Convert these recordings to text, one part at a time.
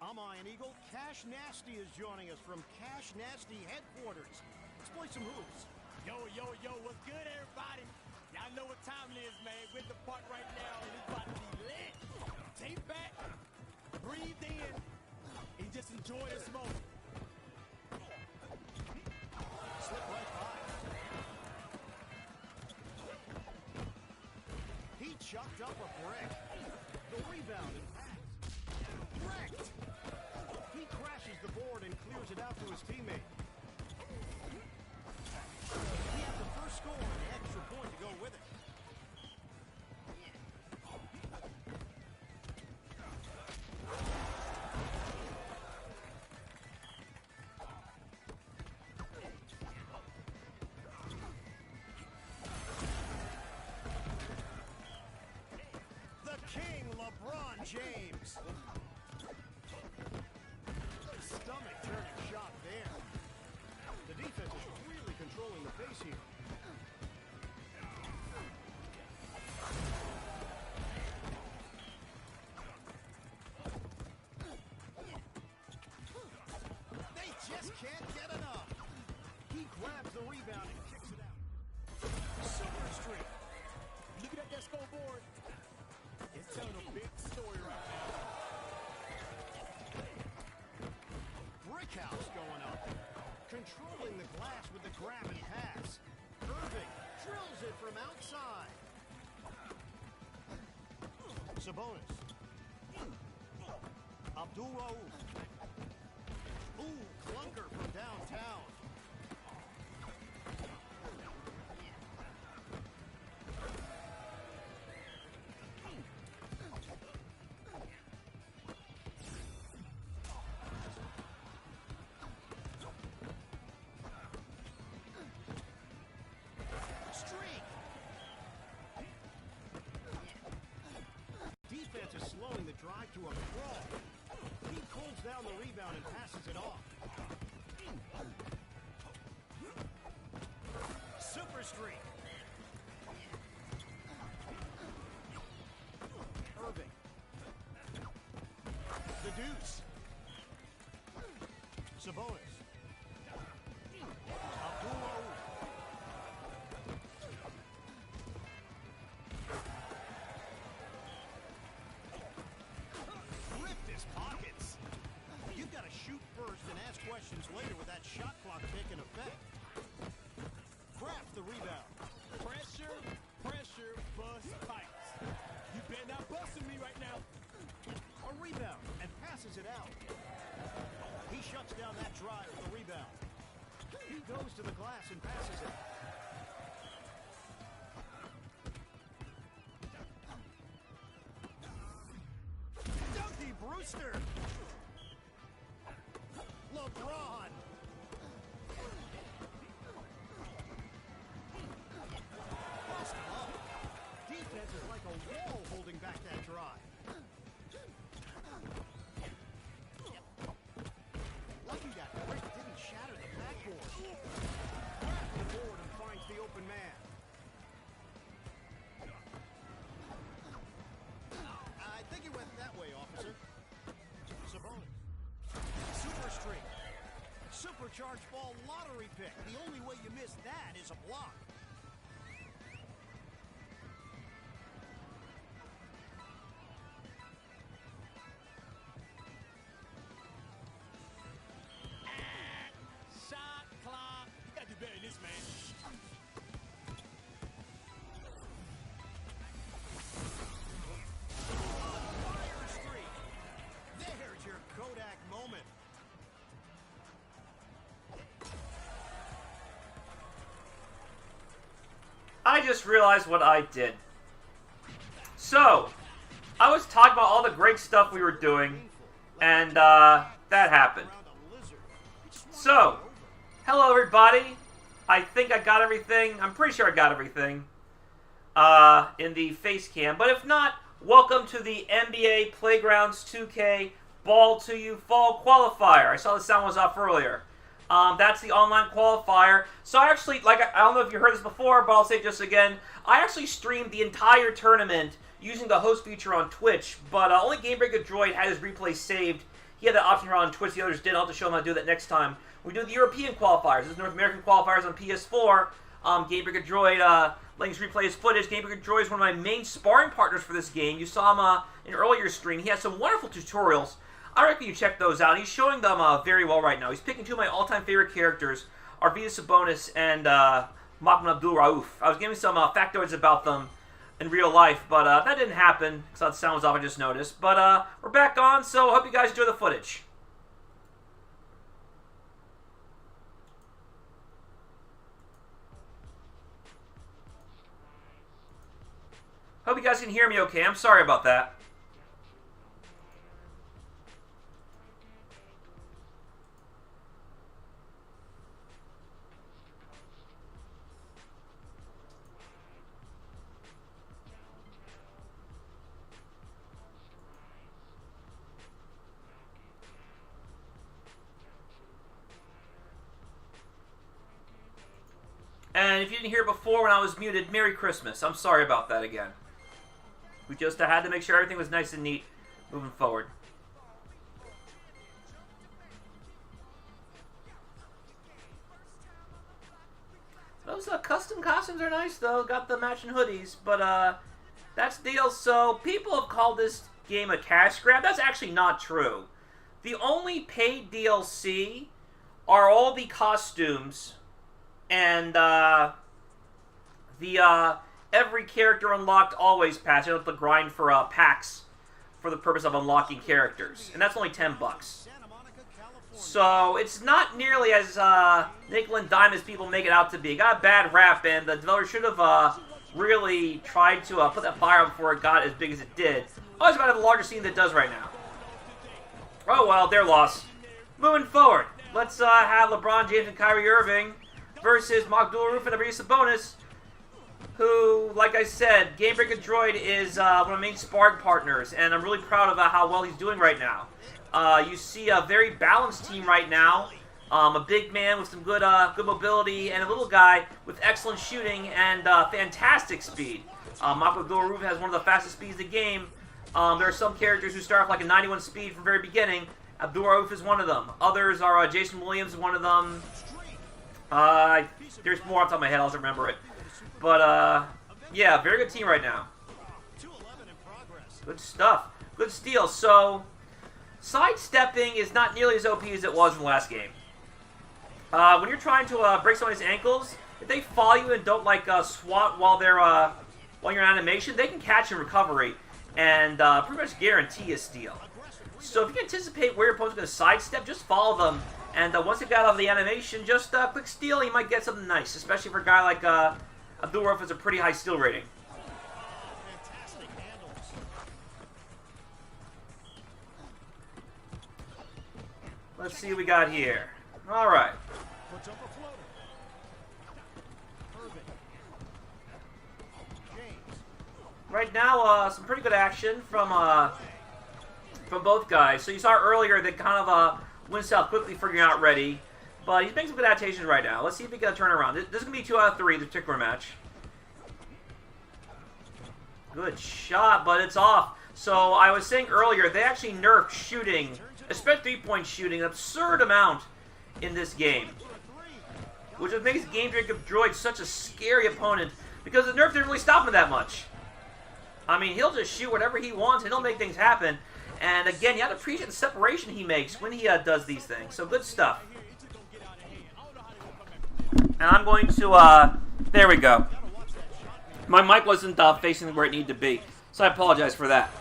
I'm Iron Eagle. Cash Nasty is joining us from Cash Nasty headquarters. Let's play some hoops. Yo, what's good, everybody? Y'all know what time it is, man. We're at the park right now, and it's about to be lit. Take back, breathe in, and just enjoy this moment. Slip right by. He chucked up a brick. The rebound and pass. Wrecked. He crashes the board and clears it out to his teammate. He has the first score and an extra point to go with it. The King, LeBron James. Stomach-turning shot there. The defense is really controlling the pace here. They just can't get enough. He grabs the rebound and kicks it out. Super streak. Looking at that scoreboard, it's telling a big story right now. Brickhouse going up. Controlling the glass with the grab and pass. Irving drills it from outside. Sabonis. Abdul-Rauf. Ooh, clunker from downtown. Defense is slowing the drive to a crawl. He pulls down the rebound and passes it off. Super streak. Irving. The deuce. Sabonis. Abdul-Rauf. Pockets. You've got to shoot first and ask questions later with that shot clock taking effect. Craft the rebound. Pressure, bust pipes. You better not busting me right now. A rebound and passes it out. He shuts down that drive with the rebound. He goes to the glass and passes it. Brewster. LeBron. Bust up. Defense is like a wall holding back that drive. Lucky that brick didn't shatter the backboard. Grabs the board and finds the open man. I think it went that way, officer. Sabonis. Super streak. Supercharged ball lottery pick. The only way you miss that is a block. Shot clock. You gotta do better than this, man. Fire streak. There's your Kodak moment. I just realized what I did. So, I was talking about all the great stuff we were doing, and that happened. So, hello everybody. I think I got everything. I'm pretty sure I got everything in the face cam. But if not, welcome to the NBA Playgrounds 2K Ball to You Fall Qualifier. I saw the sound was off earlier. That's the online qualifier. So I actually, I don't know if you heard this before, but I'll say it just again. I actually streamed the entire tournament using the host feature on Twitch, but only Game Breaker Droid had his replay saved He had that option here on Twitch. The others did. I'll have to show him how to do that next time. We do the European qualifiers. This is North American qualifiers on PS4. Gamebreaker Droid letting us replay his footage. Gamebreaker Droid is one of my main sparring partners for this game. You saw him in an earlier stream. He has some wonderful tutorials. I recommend you check those out. He's showing them very well right now. He's picking two of my all-time favorite characters, Arvidas Sabonis and Abdul-Rauf. I was giving some factoids about them in real life, but that didn't happen because the sound was off, I just noticed. But we're back on, so I hope you guys enjoy the footage. Hope you guys can hear me okay. I'm sorry about that. And if you didn't hear it before when I was muted, Merry Christmas. I'm sorry about that again. We just had to make sure everything was nice and neat moving forward. Those custom costumes are nice, though. Got the matching hoodies, but that's the deal. So people have called this game a cash grab. That's actually not true. The only paid DLC are all the costumes and every character unlocked always pass. You don't have to grind for packs for the purpose of unlocking characters, and that's only $10. So it's not nearly as nickel and dime as people make it out to be. It got a bad rap, and the developer should have really tried to put that fire up before it got as big as it did. Oh, it's about to have a larger scene than it does right now. Oh well, their loss. Moving forward, let's have LeBron James and Kyrie Irving versus Abdul-Rauf and Arvidas Sabonis, who, like I said, Gamebreaker Droid is one of my main sparring partners, and I'm really proud of how well he's doing right now. You see a very balanced team right now. A big man with some good mobility, and a little guy with excellent shooting and fantastic speed. Abdul-Rauf has one of the fastest speeds in the game. There are some characters who start off like a 91 speed from the very beginning. Abdul-Rauf is one of them. Others are Jason Williams is one of them. There's more off the top of my head, I'll remember it. But, yeah, very good team right now. Good stuff. Good steal. So, sidestepping is not nearly as OP as it was in the last game. When you're trying to break somebody's ankles, if they follow you and don't, like, swat while you're in animation, they can catch and recovery and pretty much guarantee a steal. So if you can anticipate where your opponent's going to sidestep, just follow them. And once they got out of the animation, just quick steal, you might get something nice, especially for a guy like Abdul-Rauf has a pretty high steal rating. Let's see what we got here. All right. Right now, some pretty good action from both guys. So you saw earlier that kind of went south quickly figuring out ready. But he's making some good adaptations right now. Let's see if he can turn around. This is going to be 2 out of 3, this particular match. Good shot, but it's off. So I was saying earlier, they actually nerfed shooting, especially 3-point shooting, an absurd amount in this game. Which makes Gamebreaker Droid such a scary opponent, because the nerf didn't really stop him that much. I mean, he'll just shoot whatever he wants, and he'll make things happen. And again, you have to appreciate the separation he makes when he does these things. So good stuff. And I'm going to, there we go. My mic wasn't facing where it needed to be, so I apologize for that.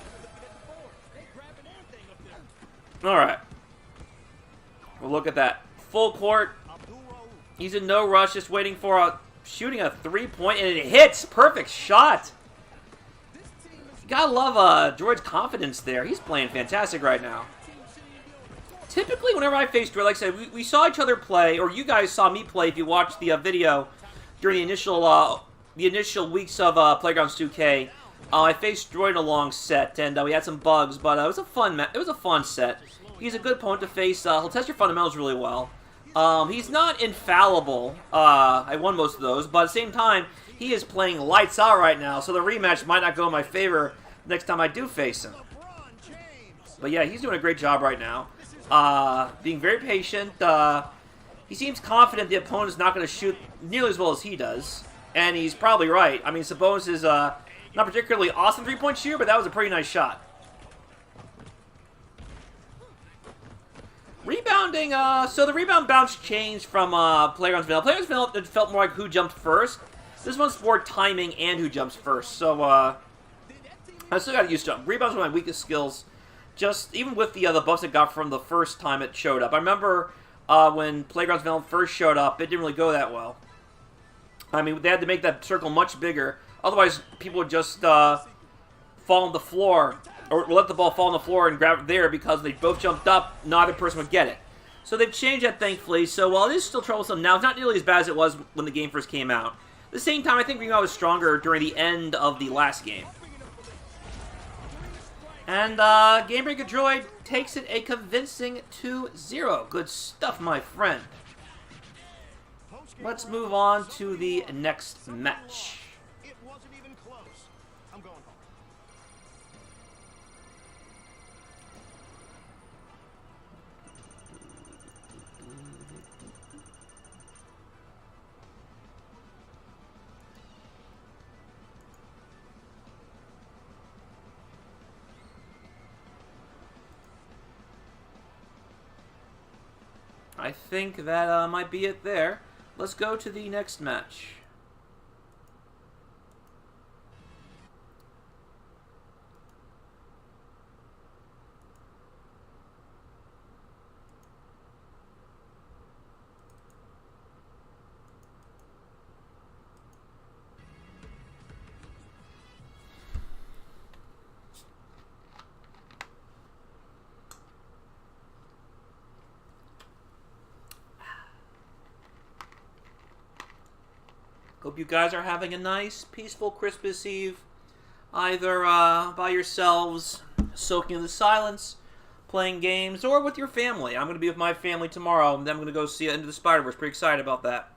Alright. Well, look at that. Full court. He's in no rush, just waiting for shooting a 3-point, and it hits! Perfect shot! You gotta love Droid's confidence there. He's playing fantastic right now. Typically, whenever I face Droid, like I said, we saw each other play, or you guys saw me play if you watched the video during the initial weeks of Playgrounds 2K. I faced Droid in a long set, and we had some bugs, but it was a fun set. He's a good opponent to face. He'll test your fundamentals really well. He's not infallible. I won most of those, but at the same time, he is playing lights out right now, so the rematch might not go in my favor next time I do face him. But yeah, he's doing a great job right now. being very patient. He seems confident the opponent's not going to shoot nearly as well as he does. And he's probably right. I mean, Sabonis is not particularly awesome three-point shooter, but that was a pretty nice shot. Rebounding, so the rebound bounce changed from Playground's Vanilla. Playground's Vanilla, it felt more like who jumped first. This one's more timing and who jumps first. So, I still got to use jump. Rebounds are my weakest skills. Just, even with the buffs it got from the first time it showed up. I remember when Playground's Vanilla first showed up, it didn't really go that well. I mean, they had to make that circle much bigger. Otherwise, people would just fall on the floor, or let the ball fall on the floor and grab it there because they both jumped up, neither person would get it. So they've changed that, thankfully. So while it is still troublesome now, it's not nearly as bad as it was when the game first came out. At the same time, I think rebound was stronger during the end of the last game. And Game Breaker Droid takes it a convincing 2-0. Good stuff, my friend. Let's move on to the next match. It wasn't even close. I'm going home. I think that might be it there. Let's go to the next match. Hope you guys are having a nice, peaceful Christmas Eve. Either by yourselves, soaking in the silence, playing games, or with your family. I'm going to be with my family tomorrow, and then I'm going to go see Into the Spider-Verse. Pretty excited about that.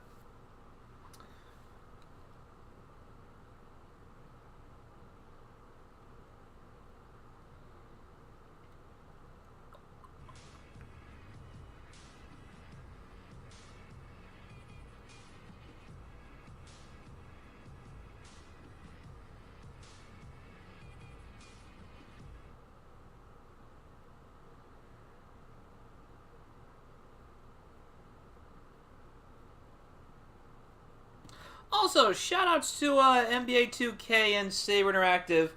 Also, shoutouts to NBA2K and Saber Interactive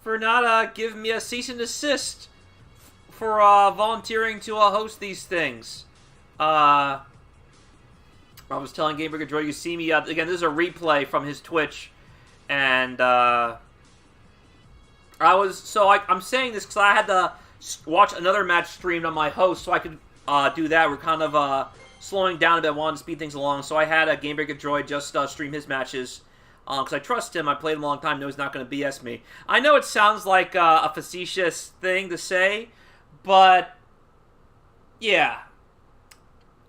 for not giving me a cease and desist for volunteering to host these things. I was telling Game Breaker Droid, you see me, again, this is a replay from his Twitch, and I'm saying this because I had to watch another match streamed on my host so I could do that. We're kind of slowing down a bit, wanted to speed things along, so I had a Game Breaker Droid just stream his matches, because I trust him. I played him a long time, know he's not going to BS me. I know it sounds like a facetious thing to say, but yeah.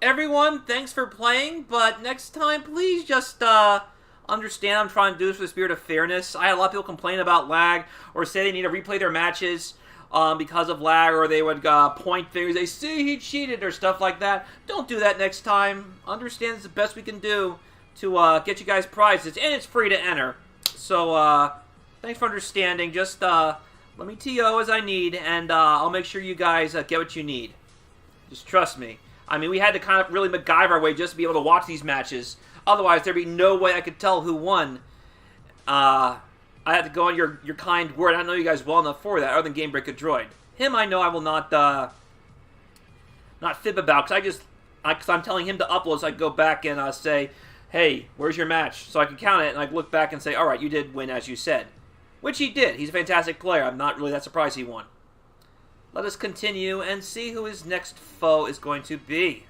Everyone, thanks for playing, but next time, please just understand I'm trying to do this for the spirit of fairness. I had a lot of people complain about lag, or say they need to replay their matches because of lag, or they would point fingers, they say he cheated, or stuff like that. Don't do that next time. Understand it's the best we can do to get you guys prizes, and it's free to enter. So, thanks for understanding. Just let me TO as I need, and I'll make sure you guys get what you need. Just trust me. I mean, we had to kind of really MacGyver our way just to be able to watch these matches. Otherwise, there'd be no way I could tell who won. I had to go on your kind word. I don't know you guys well enough for that, other than Game Breaker Droid. Him, I know I will not fib about, because I'm telling him to upload, so I can go back and say, hey, where's your match? So I can count it, and I can look back and say, all right, you did win as you said. Which he did. He's a fantastic player. I'm not really that surprised he won. Let us continue and see who his next foe is going to be.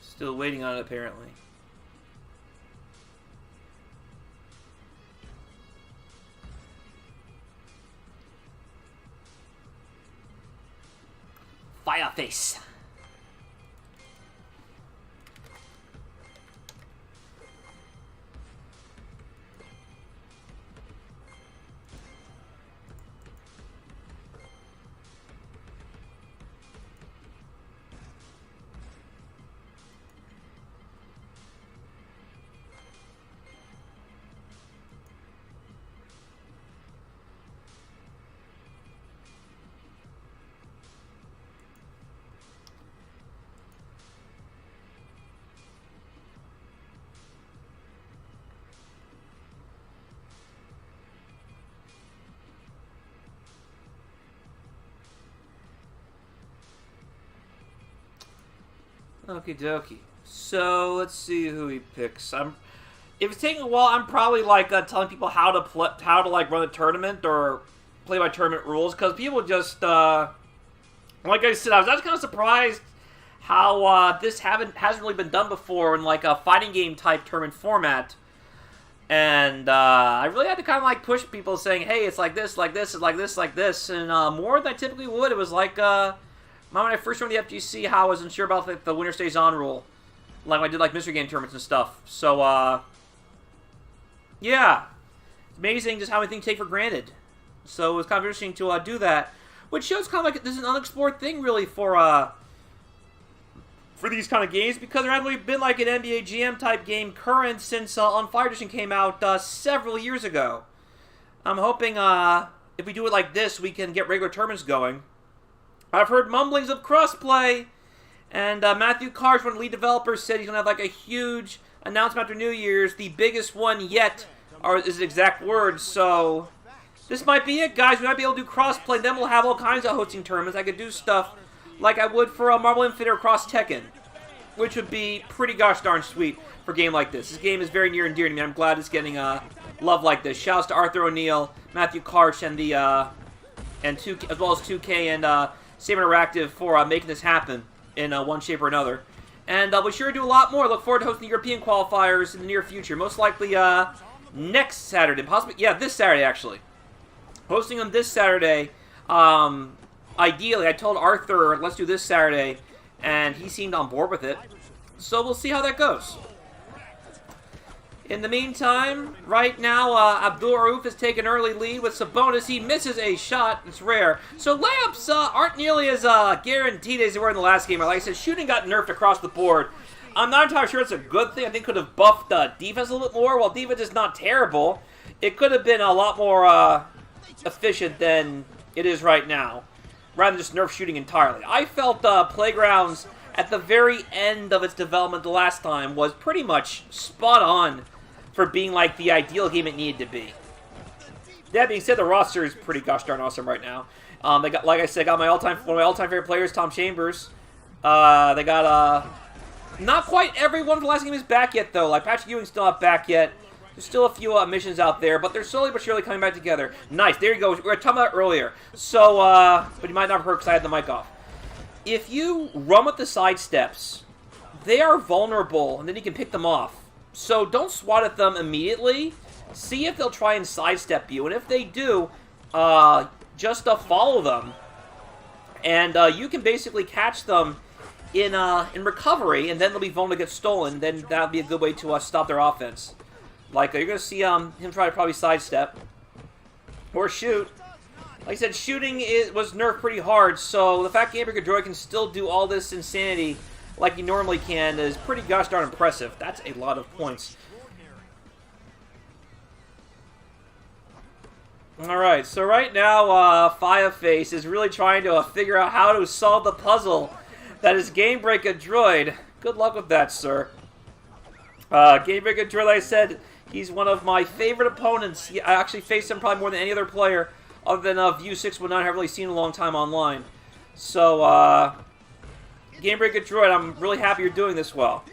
Still waiting on it, apparently. Fireface. Okie dokie. So let's see who he picks. If it's taking a while, I'm probably like telling people how to like run a tournament or play by tournament rules, because people just like I said, I was actually kind of surprised how this hasn't really been done before in like a fighting game type tournament format. And I really had to kind of like push people, saying, "Hey, it's like this, like this, it's like this, like this," and more than I typically would. It was like when I first joined the FGC, how I wasn't sure about like, the winner stays on rule, like when I did like mystery game tournaments and stuff. So yeah, it's amazing just how many things take for granted. So it was kind of interesting to do that, which shows kind of like this is an unexplored thing really for these kind of games, because there hasn't really been like an NBA GM type game current since On Fire Edition came out several years ago. I'm hoping if we do it like this, we can get regular tournaments going. I've heard mumblings of crossplay, and Matthew Karsh, one of the lead developers, said he's going to have like a huge announcement after New Year's, the biggest one yet, is his exact words. So this might be it, guys. We might be able to do crossplay, and then we'll have all kinds of hosting tournaments. I could do stuff like I would for Marvel Infinite or Cross Tekken, which would be pretty gosh darn sweet for a game like this. This game is very near and dear to me. I'm glad it's getting love like this. Shouts to Arthur O'Neill, Matthew Karsh, and the as well as 2K and Same Interactive for making this happen in one shape or another. And we'll sure do a lot more. Look forward to hosting the European qualifiers in the near future. Most likely next Saturday, possibly this Saturday actually. Hosting them this Saturday. Ideally, I told Arthur, let's do this Saturday, and he seemed on board with it. So we'll see how that goes. In the meantime, right now, Abdul-Rauf has taken early lead with Sabonis. He misses a shot. It's rare. So layups aren't nearly as guaranteed as they were in the last game. Like I said, shooting got nerfed across the board. I'm not entirely sure it's a good thing. I think it could have buffed defense a little bit more. While defense is not terrible, it could have been a lot more efficient than it is right now, rather than just nerf shooting entirely. I felt Playgrounds, at the very end of its development the last time, was pretty much spot on for being like the ideal game it needed to be. That being said, the roster is pretty gosh darn awesome right now. They got, like I said, one of my all-time favorite players, Tom Chambers. They got not quite everyone from the last game is back yet though. Like Patrick Ewing's still not back yet. There's still a few missions out there, but they're slowly but surely coming back together. Nice, there you go. We were talking about it earlier. So, but you might not have heard because I had the mic off. If you run with the side steps, they are vulnerable, and then you can pick them off. So don't swat at them immediately. See if they'll try and sidestep you, and if they do, just follow them. And you can basically catch them in recovery, and then they'll be vulnerable to get stolen. Then that'll be a good way to stop their offense. Like, you're going to see him try to probably sidestep. Or shoot. Like I said, shooting was nerfed pretty hard, so the fact Gabriel Droid can still do all this insanity like he normally can is pretty gosh darn impressive. That's a lot of points. Alright, so right now, Fireface is really trying to figure out how to solve the puzzle that is Game Breaker Droid. Good luck with that, sir. Game Breaker Droid, like I said, he's one of my favorite opponents. I actually faced him probably more than any other player other than View619. I haven't really seen in a long time online. So, Game Breaker Droid, I'm really happy you're doing this well.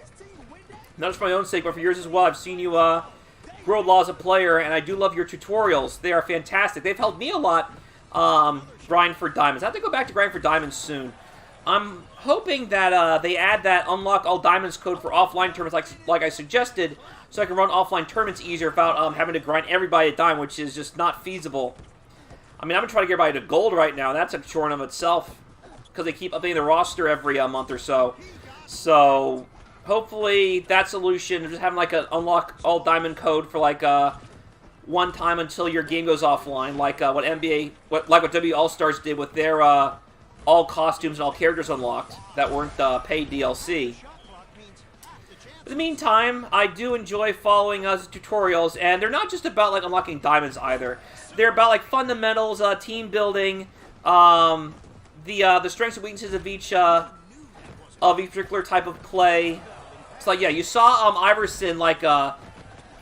Not just for my own sake, but for yours as well. I've seen you grow a lot as a player, and I do love your tutorials. They are fantastic. They've helped me a lot grind for diamonds. I have to go back to grind for diamonds soon. I'm hoping that they add that unlock all diamonds code for offline tournaments like I suggested, so I can run offline tournaments easier without having to grind everybody a diamond, which is just not feasible. I mean, I'm going to try to get everybody to gold right now. That's a chore in of itself, because they keep updating the roster every month or so. So, hopefully, that solution, just having like an unlock all diamond code for like one time until your game goes offline, like what W All-Stars did with their all costumes and all characters unlocked that weren't paid DLC. In the meantime, I do enjoy following tutorials, and they're not just about like unlocking diamonds either. They're about like fundamentals, team building, the strengths and weaknesses of each particular type of play. It's like, yeah, you saw Iverson like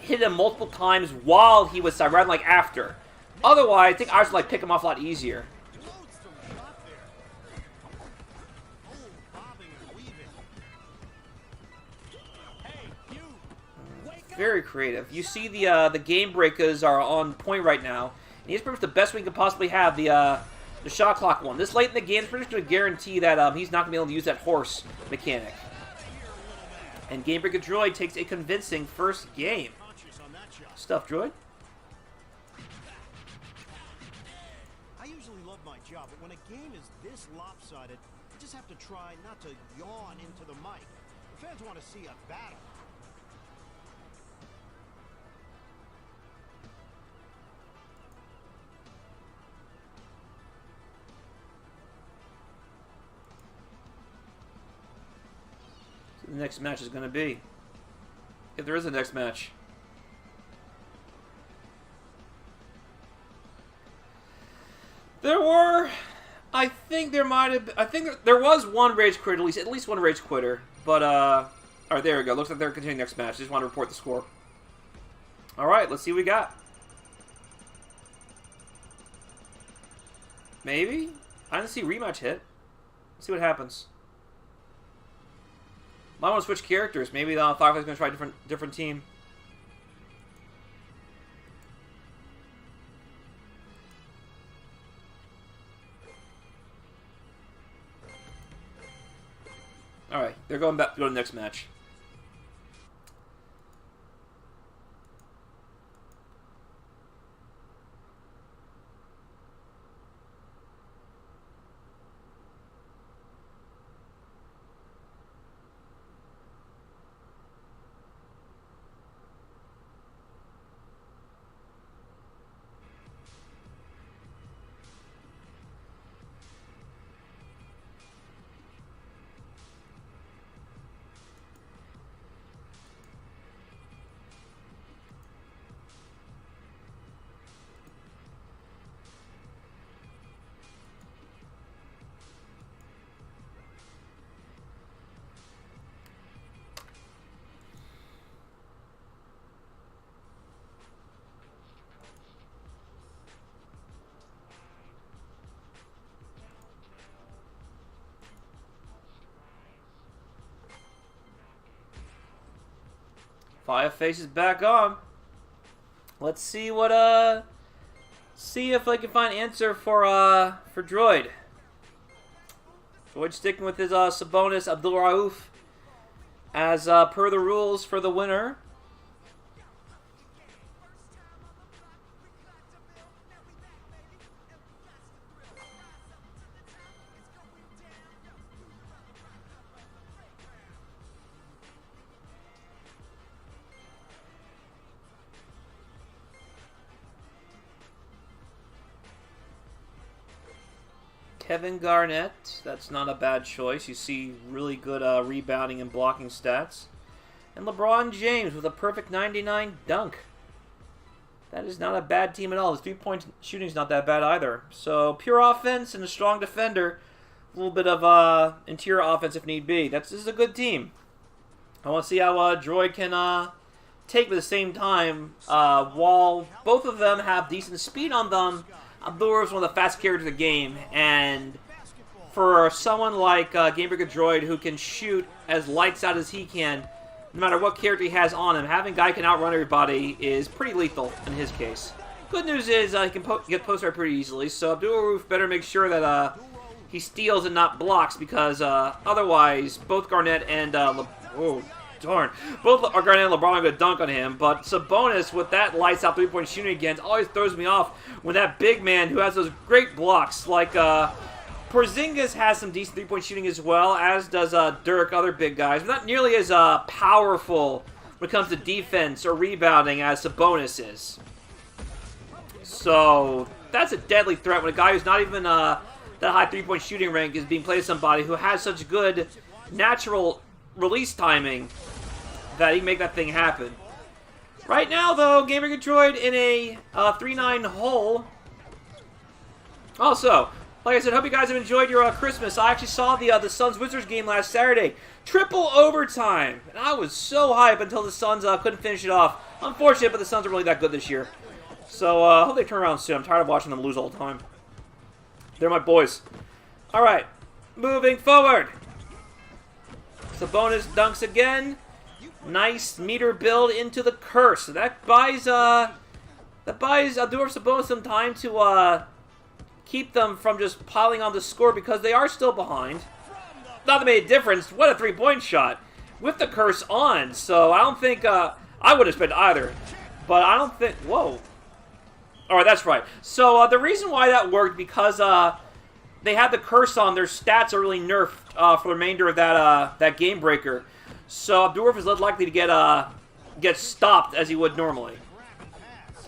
hit him multiple times while he was rather than like after. Otherwise, I think Iverson like pick him off a lot easier. Very creative. You see the game breakers are on point right now. And he's pretty much the best we can possibly have, the shot clock one. This late in the game is pretty much going to guarantee that he's not going to be able to use that horse mechanic. And Game Breaker Droid takes a convincing first game. Stuff, Droid. I usually love my job, but when a game is this lopsided, I just have to try not to yawn into the mic. The fans want to see a battle. The next match is going to be, if there is a next match. There were, I think there might have, there was one rage quitter, at least one rage quitter, but or there we go. Looks like they're continuing next match. Just want to report the score. All right, let's see what we got. Maybe I didn't see rematch hit. Let's see what happens. Might want to switch characters. Maybe Firefly's going to try a different team. All right, they're going back to go to the next match. Fireface is back on. Let's see what see if I can find an answer for Droid. Droid sticking with his Sabonis Abdul-Rauf as per the rules for the winner. Kevin Garnett, that's not a bad choice. You see really good rebounding and blocking stats. And LeBron James with a perfect 99 dunk. That is not a bad team at all. His three-point shooting is not that bad either. So pure offense and a strong defender. A little bit of interior offense if need be. This is a good team. I want to see how Droid can take at the same time. While both of them have decent speed on them, Abdul-Rauf is one of the fastest characters in the game, and for someone like Game Breaker Droid who can shoot as lights out as he can, no matter what character he has on him, having a guy who can outrun everybody is pretty lethal in his case. Good news is he can get post right pretty easily, so Abdul-Rauf better make sure that he steals and not blocks, because otherwise both Garnett and both Garnett and LeBron are going to dunk on him, but Sabonis, with that lights out three-point shooting again, always throws me off when that big man who has those great blocks, like Porzingis has some decent three-point shooting as well, as does Dirk, other big guys, but not nearly as powerful when it comes to defense or rebounding as Sabonis is. So that's a deadly threat when a guy who's not even that high three-point shooting rank is being played as somebody who has such good natural release timing that he can make that thing happen. Right now, though, Game Breaker Droid in a 3-9 hole. Also, like I said, hope you guys have enjoyed your Christmas. I actually saw the Suns-Wizards game last Saturday. Triple overtime. And I was so hyped until the Suns couldn't finish it off. Unfortunate, but the Suns are really that good this year. So, I hope they turn around soon. I'm tired of watching them lose all the time. They're my boys. All right, moving forward. Sabonis dunks again. Nice meter build into the curse. So that buys Abdul-Rauf Sabonis some time to keep them from just piling on the score because they are still behind. Not that it made a difference. What a three-point shot with the curse on. So I don't think I would have spent either. But I don't think... Whoa. Alright, that's right. So the reason why that worked, because they had the curse on, their stats are really nerfed for the remainder of that game breaker. So Abdul-Rauf is less likely to get stopped as he would normally.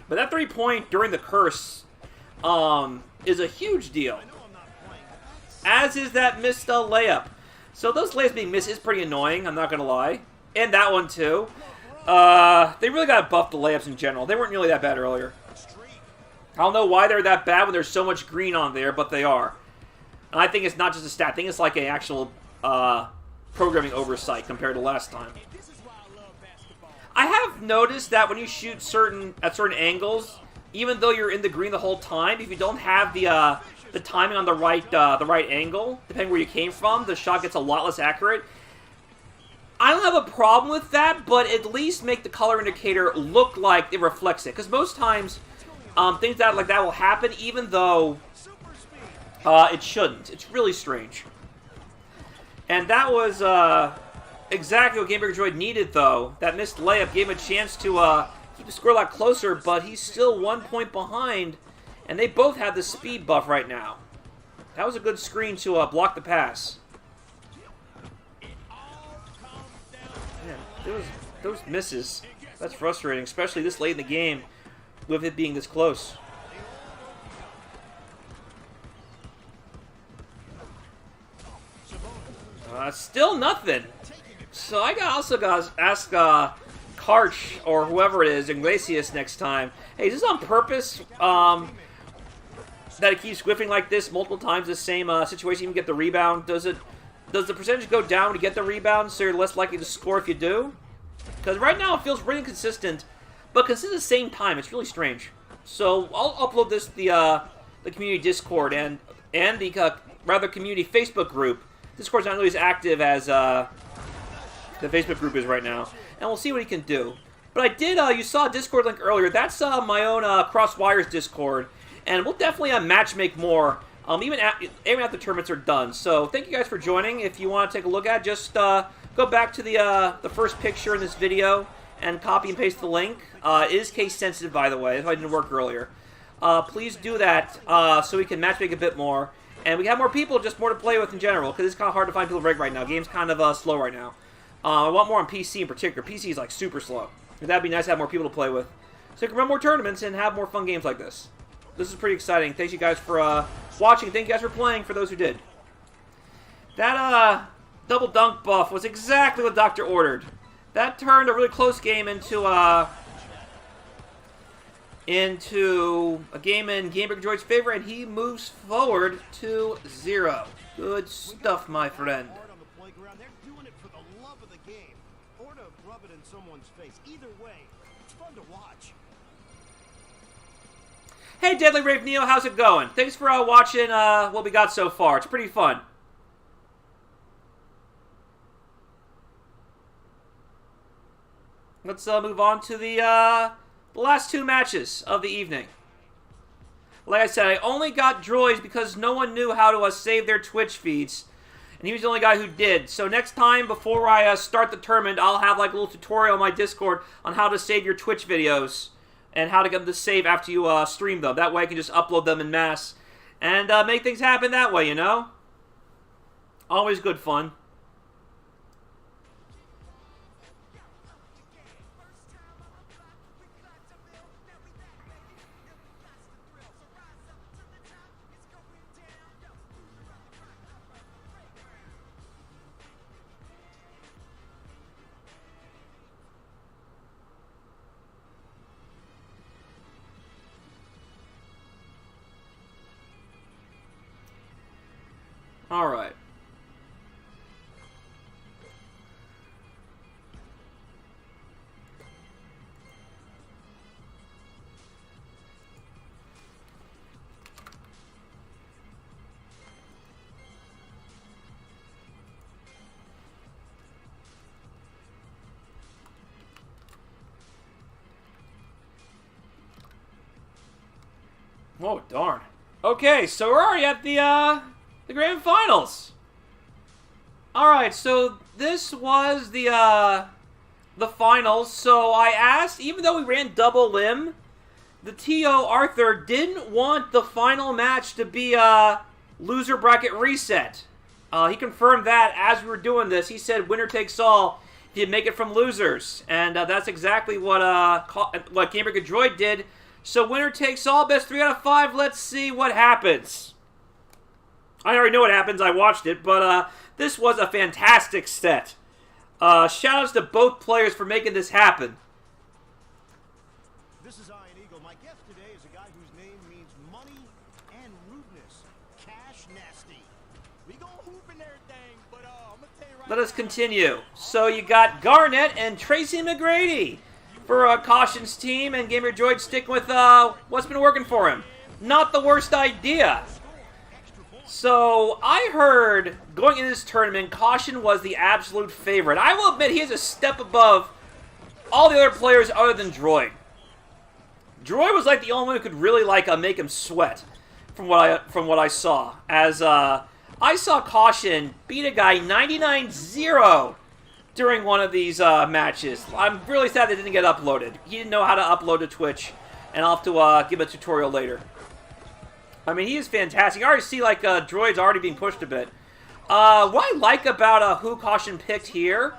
But that three-point during the curse is a huge deal. As is that missed layup. So those layups being missed is pretty annoying, I'm not going to lie. And that one too. They really got to buff the layups in general. They weren't really that bad earlier. I don't know why they're that bad when there's so much green on there, but they are. And I think it's not just a stat. I think it's like an actual programming oversight compared to last time. I have noticed that when you shoot at certain angles, even though you're in the green the whole time, if you don't have the timing on the right angle, depending where you came from, the shot gets a lot less accurate. I don't have a problem with that, but at least make the color indicator look like it reflects it. Because most times, things like that will happen, even though it shouldn't. It's really strange. And that was exactly what Game Breaker Droid needed, though. That missed layup gave him a chance to keep the score a lot closer, but he's still 1 point behind, and they both have the speed buff right now. That was a good screen to block the pass. Man, those misses. That's frustrating, especially this late in the game, with it being this close. Still nothing. So I also got to ask Karch or whoever it is, Iglesias, next time. Hey, is this on purpose? That it keeps whiffing like this multiple times, the same situation, even get the rebound. Does the percentage go down to get the rebound, so you're less likely to score if you do? Because right now it feels really consistent, but consistent at the same time. It's really strange. So I'll upload this to the community Discord and the community Facebook group. Discord's not really as active as the Facebook group is right now, and we'll see what he can do. But I did, you saw a Discord link earlier. That's my own Crosswires Discord, and we'll definitely matchmake more, even after the tournaments are done. So thank you guys for joining. If you want to take a look at it, just go back to the first picture in this video and copy and paste the link. It is case sensitive, by the way, if I didn't work earlier. Please do that so we can matchmake a bit more. And we have more people, just more to play with in general, because it's kind of hard to find people right now. Game's kind of slow right now. I want more on PC in particular. PC is like super slow. That'd be nice to have more people to play with. So you can run more tournaments and have more fun games like this. This is pretty exciting. Thanks you guys for watching. Thank you guys for playing, for those who did. That double dunk buff was exactly what Doctor ordered. That turned a really close game into a game in Game Breaker Droid's favor, and he moves forward to 0. Good stuff, my friend. They're doing it for the love of the game, or to rub it in someone's face. Either way, it's fun to watch. Hey, Deadly Rave Neo, how's it going? Thanks for watching what we got so far. It's pretty fun. Let's move on to the last 2 matches of the evening. Like I said, I only got droids because no one knew how to save their Twitch feeds. And he was the only guy who did. So next time, before I start the tournament, I'll have like a little tutorial on my Discord on how to save your Twitch videos. And how to get them to save after you stream them. That way I can just upload them en masse. And make things happen that way, you know? Always good fun. All right. Oh, darn. Okay, so we're already at the grand finals. Alright, so this was the finals. So I asked, even though we ran double limb, the T.O. Arthur didn't want the final match to be a loser bracket reset. He confirmed that as we were doing this. He said winner takes all if you make it from losers. And that's exactly what Gamer Droid did. So winner takes all, best 3 out of 5. Let's see what happens. I already know what happens. I watched it. But this was a fantastic set. Shout-outs to both players for making this happen. This is Iron Eagle. My guest today is a guy whose name means money and rudeness. Cash Nasty. We gonna hoop and everything, but I'm gonna tell you right Let us now, continue. So you got Garnett and Tracy McGrady for Caution's team, and Gamer Droid sticking with what's been working for him. Not the worst idea. So I heard going into this tournament, Caution was the absolute favorite. I will admit he is a step above all the other players other than Droid. Droid was like the only one who could really make him sweat, from what I saw. As I saw Caution beat a guy 99-0 during one of these matches. I'm really sad they didn't get uploaded. He didn't know how to upload to Twitch, and I'll have to give a tutorial later. I mean, he is fantastic. I already see Droid's already being pushed a bit. What I like about who Caution picked here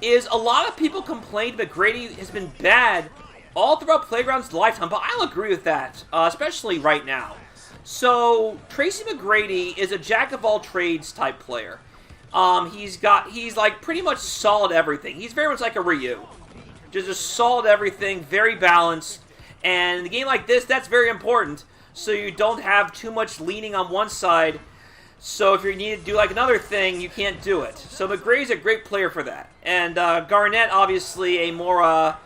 is a lot of people complained that McGrady has been bad all throughout Playground's lifetime, but I'll agree with that, especially right now. So, Tracy McGrady is a jack-of-all-trades type player. He's pretty much solid everything. He's very much like a Ryu. Just a solid everything, very balanced. And in a game like this, that's very important, so you don't have too much leaning on one side. So if you need to do another thing, you can't do it. So McGrady's a great player for that. And Garnett, obviously, a more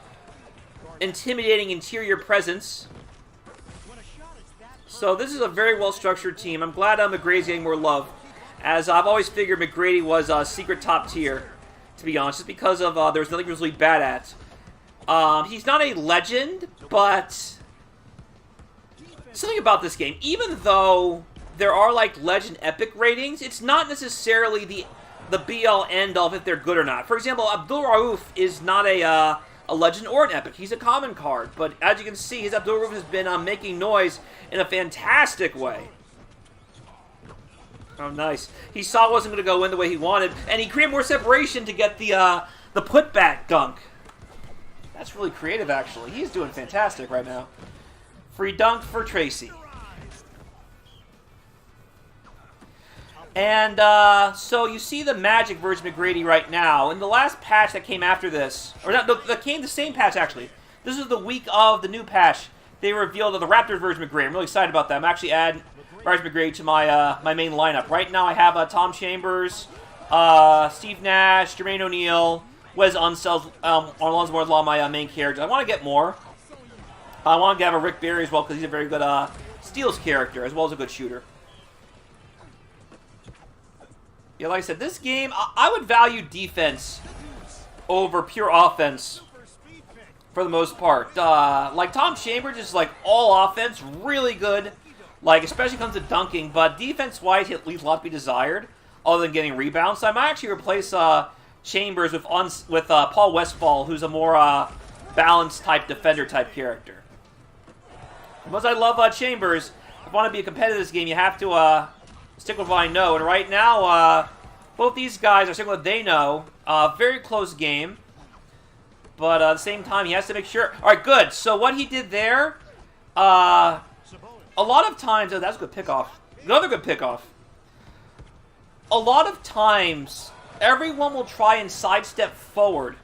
intimidating interior presence. So this is a very well-structured team. I'm glad McGrady's getting more love, as I've always figured McGrady was a secret top tier, to be honest, just because of there's nothing he was really bad at. He's not a legend, but something about this game, even though there are legend epic ratings, it's not necessarily the be-all end-all of if they're good or not. For example, Abdul-Rauf is not a legend or an epic. He's a common card, but as you can see, his Abdul-Rauf has been making noise in a fantastic way. Oh, nice. He saw it wasn't going to go in the way he wanted, and he created more separation to get the putback dunk. That's really creative, actually. He's doing fantastic right now. Free dunk for Tracy. And so you see the Magic version of McGrady right now. In the last patch that came after this, or not, that came the same patch actually. This is the week of the new patch. They revealed the Raptors version of McGrady. I'm really excited about that. I'm actually adding Raptors McGrady to my main lineup. Right now I have Tom Chambers, Steve Nash, Jermaine O'Neal, Wes Unseld on my main characters. I want to get more. I want to have a Rick Barry as well because he's a very good steals character as well as a good shooter. Yeah, like I said, this game, I would value defense over pure offense for the most part. Tom Chambers is all offense, really good, especially when it comes to dunking, but defense-wise, he leaves a lot to be desired, other than getting rebounds. So I might actually replace Chambers with Paul Westphal, who's a more balanced type defender type character. As much as I love Chambers, if you want to be a competitor in this game, you have to stick with what I know. And right now, both these guys are sticking with what they know. Very close game. But at the same time, he has to make sure. All right, good. So what he did there, a lot of times, oh, that's a good pickoff. Another good pickoff. A lot of times, everyone will try and sidestep forward.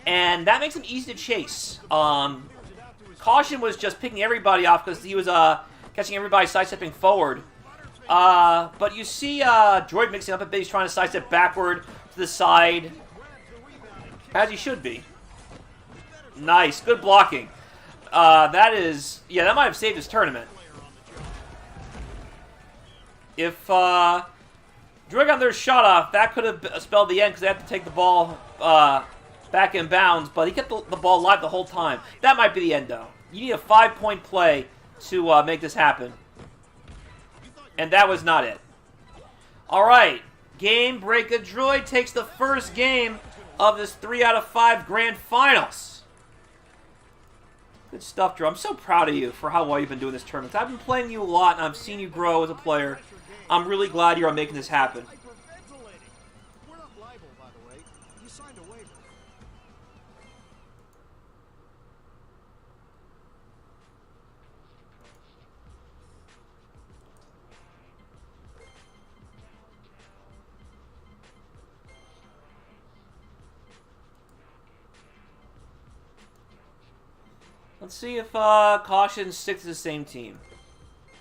And that makes him easy to chase. Caution was just picking everybody off because he was catching everybody sidestepping forward. But you see Droid mixing up a bit. He's trying to sidestep backward to the side. As he should be. Nice. Good blocking. That might have saved his tournament. If Droid got their shot off, that could have spelled the end because they had to take the ball back in bounds. But he kept the ball alive the whole time. That might be the end, though. You need a 5-point play to make this happen. And that was not it. Alright. Game Breaker Droid takes the first game of this 3 out of 5 Grand Finals. Good stuff, Drew. I'm so proud of you for how well you've been doing this tournament. I've been playing you a lot, and I've seen you grow as a player. I'm really glad you're making this happen. We're not liable, by the way. You signed a waiver. Let's see if Caution sticks to the same team.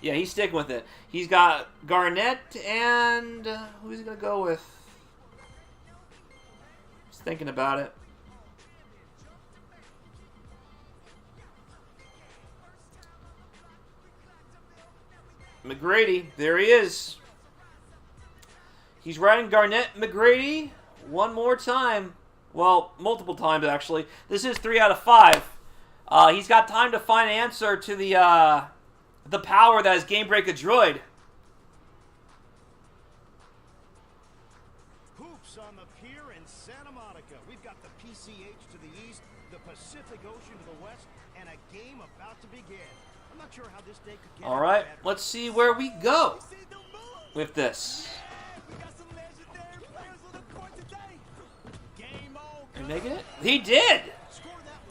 Yeah, he's sticking with it. He's got Garnett and... who's he going to go with? Just thinking about it. McGrady. There he is. He's riding Garnett McGrady one more time. Well, multiple times, actually. This is 3 out of 5. He's got time to find an answer to the power that is Game Breaker Droid. Hoops on the pier in Santa Monica. We've got the PCH to the east, the Pacific Ocean to the west, and a game about to begin. I'm not sure how this day could get. All right, better. let's see where we go with this. Are you making it? He did!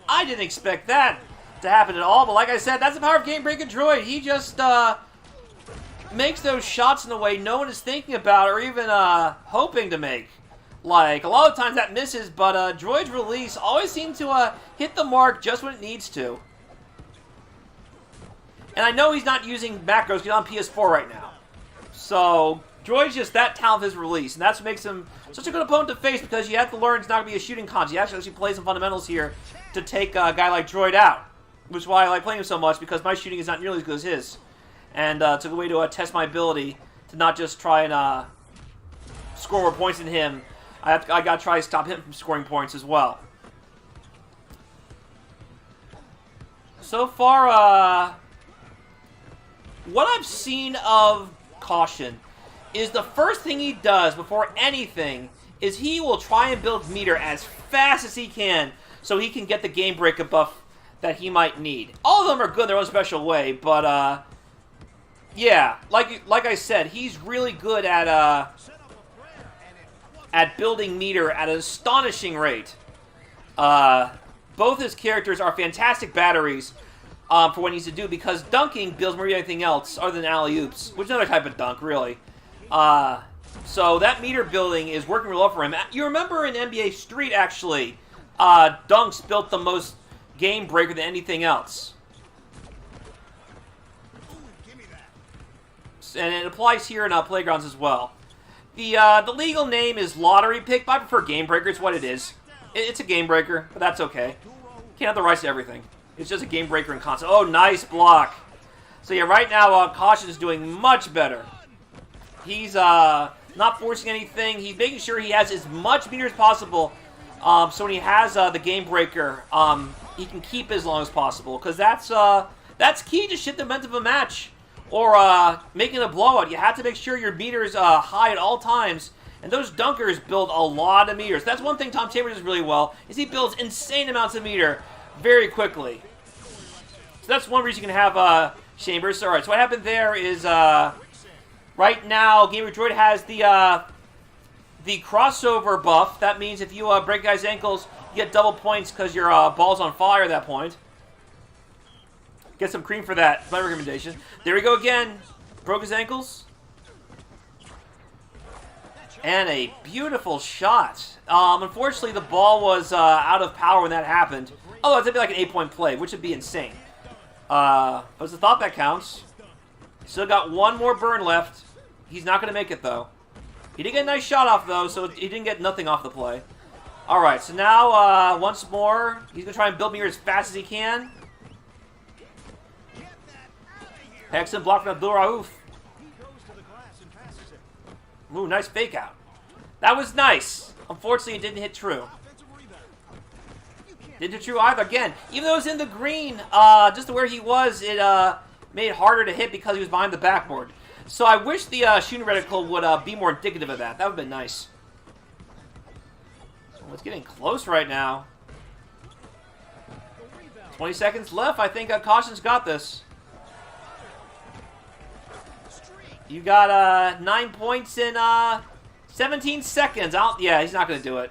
I didn't expect that to happen at all, but like I said, that's the power of Game Breaker Droid. He just makes those shots in a way no one is thinking about or even hoping to make. Like, a lot of times that misses, but Droid's release always seems to hit the mark just when it needs to. And I know he's not using macros because he's on PS4 right now. So, Droid's just that talented with his release, and that's what makes him such a good opponent to face, because you have to learn it's not going to be a shooting contest. You actually play some fundamentals here to take a guy like Droid out, which is why I like playing him so much, because my shooting is not nearly as good as his. And it's a way to test my ability to not just try and score more points than him. I got to try to stop him from scoring points as well. So far, what I've seen of Caution is the first thing he does before anything is he will try and build meter as fast as he can so he can get the Game Breaker buff that he might need. All of them are good in their own special way, but yeah, like I said, he's really good at building meter at an astonishing rate. Both his characters are fantastic batteries for what he needs to do, because dunking builds more than anything else other than alley-oops, which is another type of dunk, really. So that meter building is working real well for him. You remember in NBA Street, actually, dunks built the most Game Breaker than anything else. And it applies here in Playgrounds as well. The legal name is Lottery Pick, but I prefer Game Breaker. It's what it is. It's a Game Breaker, but that's okay. Can't have the rights to everything. It's just a Game Breaker in console. Oh, nice block. So yeah, right now, Caution is doing much better. He's not forcing anything. He's making sure he has as much meter as possible. So when he has the Game Breaker, he can keep it as long as possible. Because that's key to shift the momentum of a match. Or making a blowout. You have to make sure your meter is high at all times. And those dunkers build a lot of meters. That's one thing Tom Chambers does really well, is he builds insane amounts of meter very quickly. So that's one reason you can have Chambers. Alright, so what happened there is right now Game Breaker Droid has the crossover buff. That means if you break guys' ankles, you get double points because your ball's on fire at that point. Get some cream for that. My recommendation. There we go again. Broke his ankles. And a beautiful shot. Unfortunately, the ball was out of power when that happened. Oh, it's going to be like an 8-point play, which would be insane. But it's a thought that counts. Still got one more burn left. He's not going to make it, though. He did get a nice shot off, though, so he didn't get nothing off the play. Alright, so now, once more, he's going to try and build me here as fast as he can. Excellent block from Abdul-Rauf. Ooh, nice fake out. That was nice. Unfortunately, it didn't hit true. Didn't hit true either. Again, even though it was in the green, just to where he was, it made it harder to hit because he was behind the backboard. So I wish the shooting reticle would be more indicative of that. That would have been nice. Oh, it's getting close right now. 20 seconds left. I think Caution's got this. You got 9 points in 17 seconds. Yeah, he's not going to do it.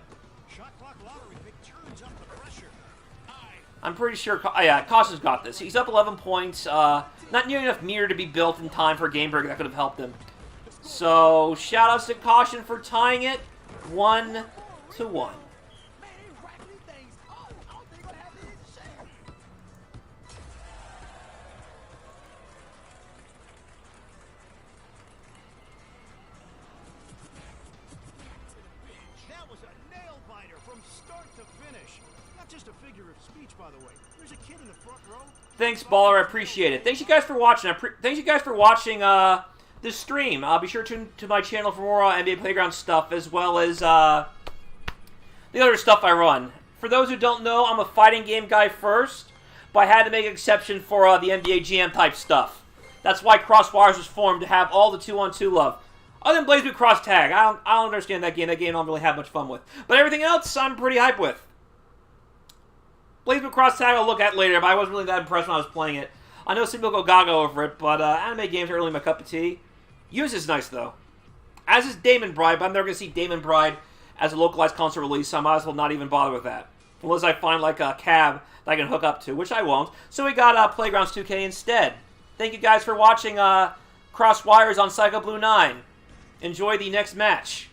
I'm pretty sure. Yeah, Caution's got this. He's up 11 points. Not near enough meter to be built in time for a game break that could have helped him. So, shout-outs to Caution for tying it 1-1. Thanks, Baller. I appreciate it. Thanks you guys for watching. Thanks you guys for watching this stream. Be sure to tune to my channel for more NBA Playground stuff, as well as the other stuff I run. For those who don't know, I'm a fighting game guy first, but I had to make an exception for the NBA GM type stuff. That's why Crosswires was formed, to have all the 2-on-2 love. Other than Blaze Blue Cross Tag, I don't understand that game. That game I don't really have much fun with. But everything else, I'm pretty hyped with. Blaze Blue Cross Tag I'll look at later, but I wasn't really that impressed when I was playing it. I know some people go gaga over it, but anime games are really my cup of tea. Use is nice, though. As is Damon Bride, but I'm never going to see Damon Bride as a localized console release, so I might as well not even bother with that. Unless I find, like, a cab that I can hook up to, which I won't. So we got Playgrounds 2K instead. Thank you guys for watching Crosswires on Psycho Blue 9. Enjoy the next match.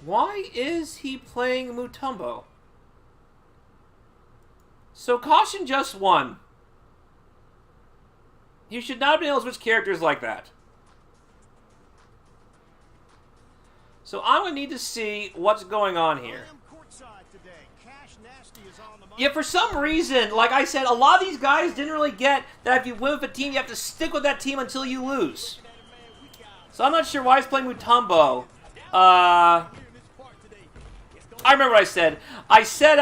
Why is he playing Mutombo? So Caution just won. You should not be able to switch characters like that. So I'm going to need to see what's going on here. Yeah, for some reason, like I said, a lot of these guys didn't really get that if you win with a team, you have to stick with that team until you lose. So I'm not sure why he's playing Mutombo. I remember what I said. I said,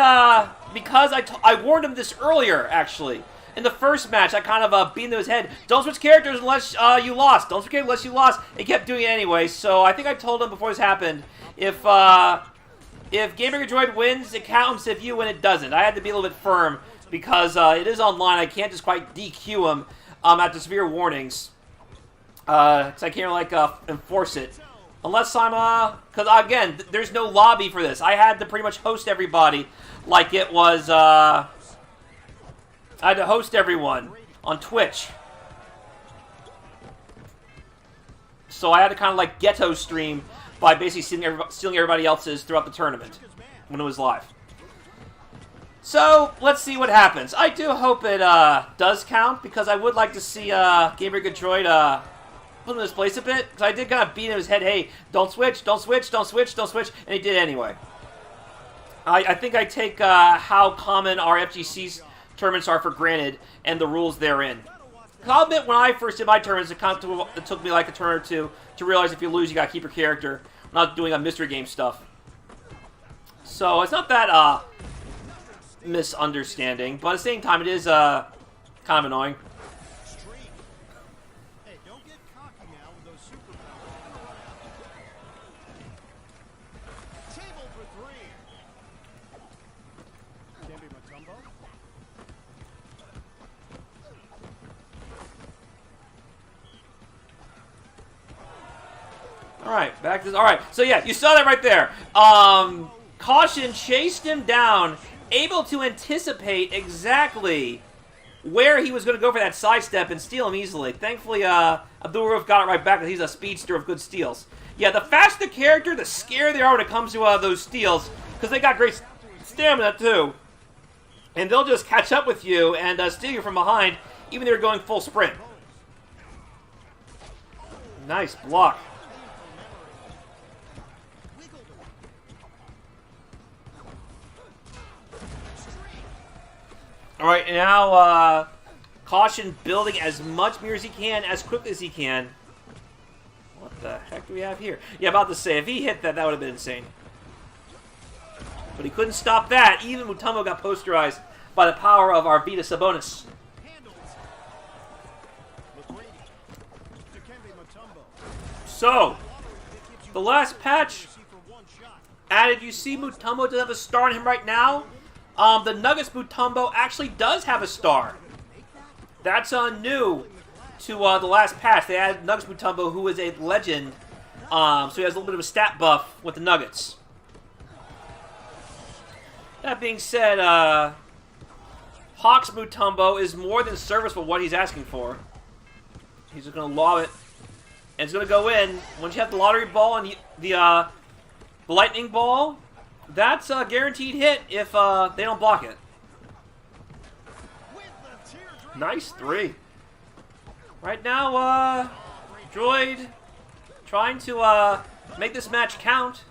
because I warned him this earlier, actually. In the first match, I kind of beat into his head. Don't switch characters unless you lost. Don't switch characters unless you lost. He kept doing it anyway, so I think I told him before this happened, if Game Breaker Droid wins, it counts. If you win, it doesn't. I had to be a little bit firm, because it is online. I can't just quite DQ him after severe warnings. Because I can't, like, enforce it. Unless I'm, because, again, there's no lobby for this. I had to pretty much host everybody like it was, I had to host everyone on Twitch. So I had to kind of, like, ghetto stream by basically stealing everybody else's throughout the tournament when it was live. So, let's see what happens. I do hope it, does count, because I would like to see, Game Breaker Droid, put him in his place a bit, because I did kind of beat in his head, hey, don't switch, don't switch, don't switch, don't switch, and he did anyway. I think I take how common our FGC tournaments are for granted, and the rules therein. Because I'll admit, when I first did my tournaments, it took me like a turn or two to realize if you lose, you gotta keep your character. I'm not doing mystery game stuff. So, it's not that, misunderstanding, but at the same time, it is, kind of annoying. Alright, back to this. Alright, so yeah, you saw that right there. Caution chased him down, able to anticipate exactly where he was going to go for that sidestep and steal him easily. Thankfully, Abdul-Rauf got it right back because he's a speedster of good steals. Yeah, the faster the character, the scarier they are when it comes to those steals, because they got great stamina too. And they'll just catch up with you and steal you from behind, even if they're going full sprint. Nice block. Alright, now, Caution building as much mirror as he can, as quickly as he can. What the heck do we have here? Yeah, about to say, if he hit that, that would have been insane. But he couldn't stop that. Even Mutombo got posterized by the power of our Vita Sabonis. So, the last patch added, you see Mutombo does have a star on him right now. The Nuggets Mutombo actually does have a star. That's new to the last patch. They added Nuggets Mutombo, who is a legend. So he has a little bit of a stat buff with the Nuggets. That being said, Hawks Mutombo is more than serviceable what he's asking for. He's just going to lob it. And it's going to go in. Once you have the lottery ball and the lightning ball, that's a guaranteed hit if they don't block it. Nice three. Right now, Droid trying to make this match count.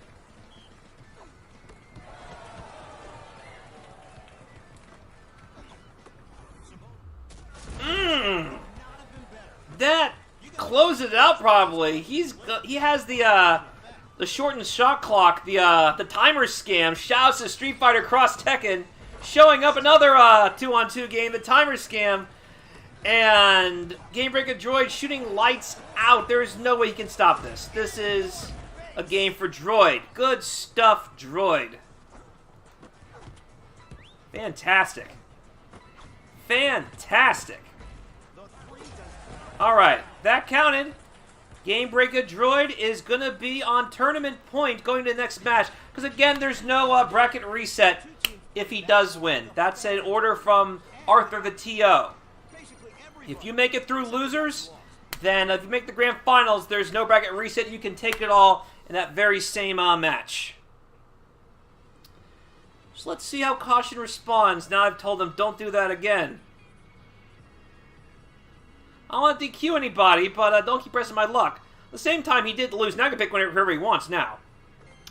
That closes it out probably. He has the shortened shot clock, the timer scam. Shouts to Street Fighter Cross Tekken, showing up another 2-on-2 game, the timer scam, and Game Breaker Droid shooting lights out. There is no way he can stop this. This is a game for Droid. Good stuff, Droid. Fantastic. Fantastic. Alright, that counted. Game Breaker Droid is going to be on tournament point going to the next match. Because again, there's no bracket reset if he does win. That's an order from Arthur the TO. If you make it through losers, then if you make the grand finals, there's no bracket reset. You can take it all in that very same match. So let's see how Caution responds. Now I've told him, don't do that again. I don't want to DQ anybody, but don't keep pressing my luck. At the same time, he did lose. Now I can pick whoever he wants now.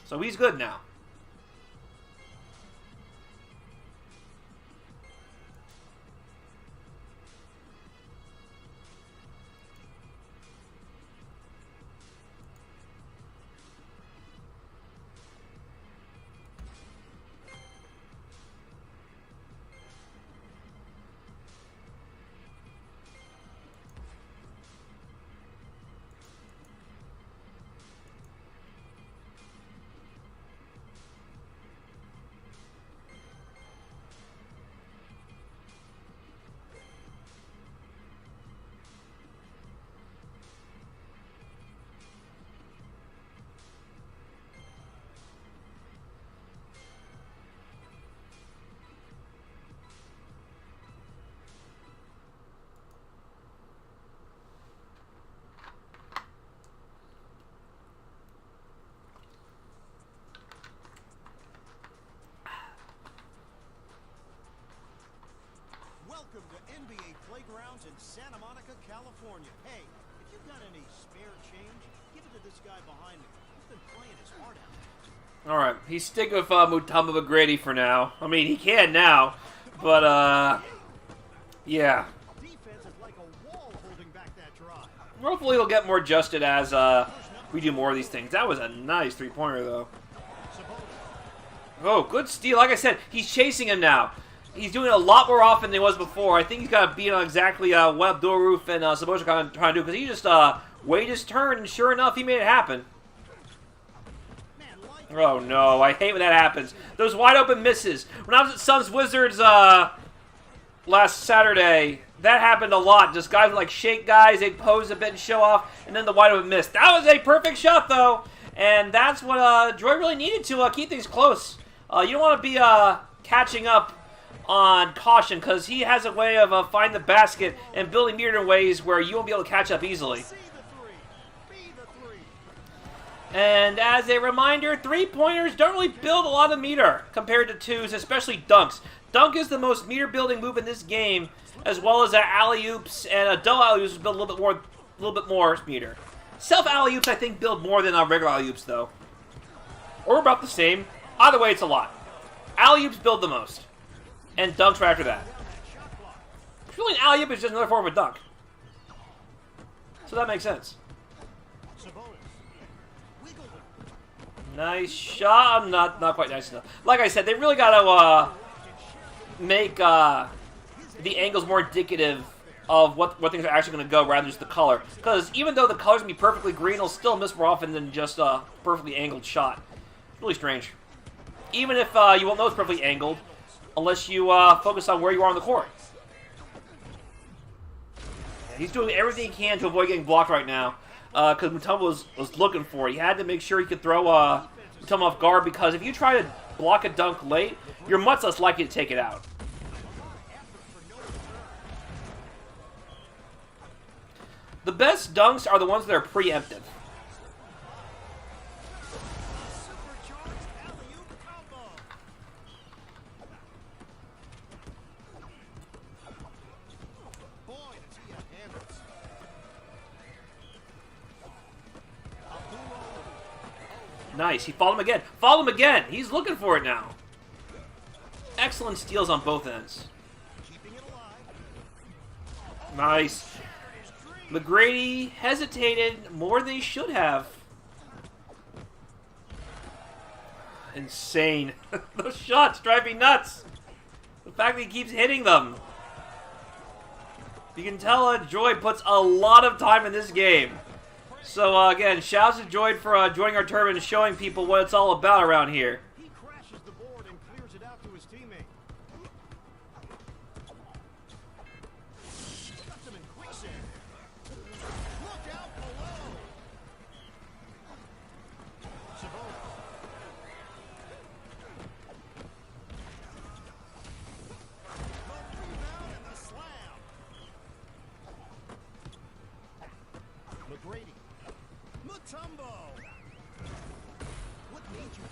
So he's good now. Welcome to NBA Playgrounds in Santa Monica, California. Hey, if you've got any spare change, give it to this guy behind me. He's been playing his heart out. Alright, he's sticking with Mutombo McGrady for now. I mean, he can now, but, yeah. Defense is like a wall holding back that drive. Hopefully he'll get more adjusted as we do more of these things. That was a nice three-pointer, though. Oh, good steal. Like I said, he's chasing him now. He's doing it a lot more often than he was before. I think he's got to beat on exactly what Abdul-Rauf and Sabonis are trying to do, because he just waited his turn, and sure enough, he made it happen. Oh, no. I hate when that happens. Those wide-open misses. When I was at Suns Wizards last Saturday, that happened a lot. Just guys would, like, shake guys, they'd pose a bit and show off, and then the wide-open miss. That was a perfect shot, though, and that's what Droid really needed to keep things close. You don't want to be catching up on Caution because he has a way of finding the basket and building meter in ways where you won't be able to catch up easily. And as a reminder, three-pointers don't really build a lot of meter compared to twos, especially dunks. Dunk is the most meter-building move in this game, as well as alley-oops, and double alley-oops build a little bit more meter. Self alley-oops, I think, build more than regular alley-oops, though. Or about the same. Either way, it's a lot. Alley-oops build the most. And dunks right after that. Really, an alley-oop is just another form of a dunk. So that makes sense. Nice shot. Not quite nice enough. Like I said, they really got to make the angles more indicative of what things are actually going to go rather than just the color. Because even though the color's going to be perfectly green, it'll still miss more often than just a perfectly angled shot. It's really strange. Even if you won't know it's perfectly angled, unless you focus on where you are on the court. Yeah, he's doing everything he can to avoid getting blocked right now. Because Mutombo was looking for it. He had to make sure he could throw Mutombo off guard, because if you try to block a dunk late, you're much less likely to take it out. The best dunks are the ones that are preemptive. Nice. He followed him again. Follow him again. He's looking for it now. Excellent steals on both ends. Nice. McGrady hesitated more than he should have. Insane. Those shots drive me nuts. The fact that he keeps hitting them. You can tell Joy puts a lot of time in this game. So, again, shouts to Joy for joining our tournament and showing people what it's all about around here. He crashes the board and clears it out to his teammate. Got some in quicksand. Look out below. Sabonis. The rebound and the slam. McGrady. Mutombo. What made you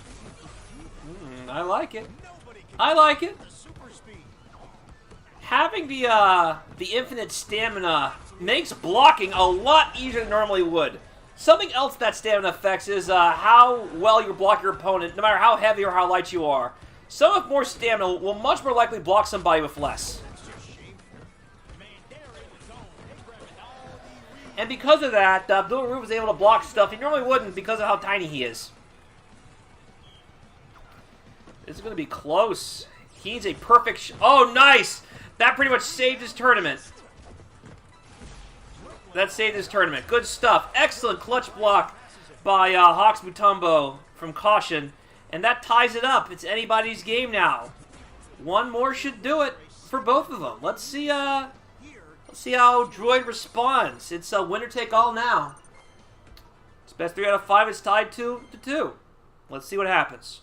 think I like it. nobody can I like it. the super speed? Having the infinite stamina makes blocking a lot easier than normally would. Something else that stamina affects is how well you block your opponent, no matter how heavy or how light you are. Someone with more stamina will much more likely block somebody with less. And because of that, Abdul-Rauf was able to block stuff he normally wouldn't because of how tiny he is. This is going to be close. He needs a perfect oh, nice! That pretty much saved his tournament. That saved his tournament. Good stuff. Excellent clutch block by Hawks Mutombo from Caution. And that ties it up. It's anybody's game now. One more should do it for both of them. Let's see how Droid responds. It's a winner take all now. It's best 3 out of 5. It's tied 2-2. Let's see what happens.